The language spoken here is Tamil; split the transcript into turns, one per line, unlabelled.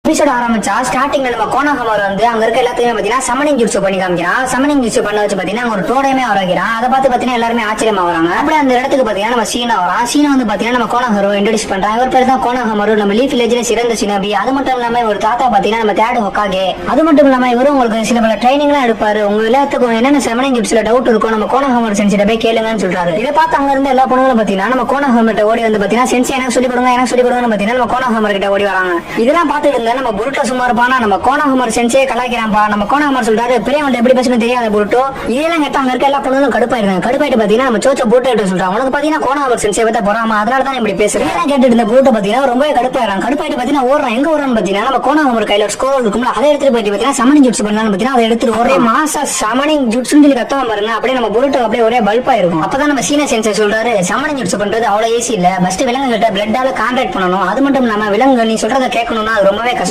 எபிசோட் ஆரம்பிச்சா ஸ்டார்டிங்ல நம்ம கோனாகமார் வந்து அங்க இருக்க எல்லாத்தையுமே பாத்தீங்கன்னா சமனிங் ஜூட்ஸ் பண்ணி காமிக்கிறான். சமனிங் ஜூட்ஸ் பண்ண வச்சு பாத்தீங்கன்னா ஒரு டோடையுமே வரைக்கிறான். அதை பார்த்து பாத்தீங்கன்னா எல்லாருமே ஆச்சரியமா வராங்க. அப்படியே அந்த இடத்துக்கு பாத்தீங்கன்னா நம்ம சீனா வரான். சீனா வந்து பாத்தீங்கன்னா நம்ம கோனாகரு இன்ட்ரோடியூஸ் பண்றான். இவர் பேர் தான் கோனாகமாரு, நம்ம லீஃப் வில்லேஜ்ல சிறந்த சினாபி. அது மட்டும் இல்லாம ஒரு தாத்தா பாத்தீங்கன்னா நம்ம தேடு ஹொக்காகே. அது மட்டும் இல்லாம இவரும் உங்களுக்கு சில பல ட்ரைனிங் எல்லாம் எடுப்பாரு. உங்க எல்லாத்துக்கும் என்னென்ன சமனிங் ஜூட்ஸ்ல டவுட் இருக்கும் நம்ம கோனாகமாரு சென்சிட்ட போய் கேளுங்கன்னு சொல்றாரு. இதை பார்த்து அங்க இருந்து எல்லா பொண்ணுங்களும் பாத்தீங்கன்னா நம்ம கோனாகமர்கிட்ட ஓடி வந்து பாத்தீங்கன்னா சென்சி எனக்கு சொல்லி கொடுங்க பாத்தீங்கன்னா நம்ம கோனாகமர் கிட்ட ஓடி வராங்க. இதெல்லாம் பார்த்துட்டு இருந்தா நம்ம புருட்டோ சும்மா இருப்பானா, நம்ம கோனாகமார் சென்சியே கலாய்க்கிறான்பா. நம்ம கோனாகமார் சொல்றாரு பெரியவன்ட்ட எப்படி பேசணும் தெரியாத புருட்டோ. இதெல்லாம் கேட்டா அங்க இருக்க எல்லா பொண்ணுங்களும் கடுப்பாயிருக்காங்க. கடுப்பாயிட்டு பாத்தீங்கன்னா நம்ம சோச்ச புருட்டோ கிட்ட சொல்றான், உனக்கு பாத்தீங்கன்னா கோனாகமார் சென்சியை பத்தி போறாமா, அதனால தான் இப்படி பேசுறேன். இதெல்லாம் கேட்டுட்டு இருந்த புருட்டோ பாத்தீங்கன்னா ரொம்பவே கடுப்பாயிரான். கடுப்பாயிட்டு பாத்தீங்கன்னா ஓடுறான். எங்க ஓடுறான்னு பாத்தீங்கன்னா நம்ம கோனாகமார் கையில ஒரு ஸ்கோர் இருக்கும்ல, அதை எடுத்துட்டு போயிட்டு பாத்தீங்கன்னா சமனிங் ஜூட்ஸ் பண்ணலாம்னு பாத்தீங்கன்னா அதை எடுத்துட்டு ஒரே மாசா சமனிங் ஜூட்ஸ்னு சொல்லி கத்தவன் பாருங்க. அப்படியே நம்ம புருட்டோ அப்படியே ஒரே பல்பா இருக்கும். அப்பதான் நம்ம சீனா சென்சி சொல்றாரு, சமனிங் ஜூட்ஸ் பண்றது அவ்வளவு ஈஸி இல்ல, ஃபர்ஸ்ட் விலங்குகிட்ட பிளட்டால கான்டாக்ட் பண்ணணும். அது மட்டும் இல்லாம விலங்கு நீ சொல்றதை கேட்கணும்னா அது ரொம்பவே கஷ்டம்.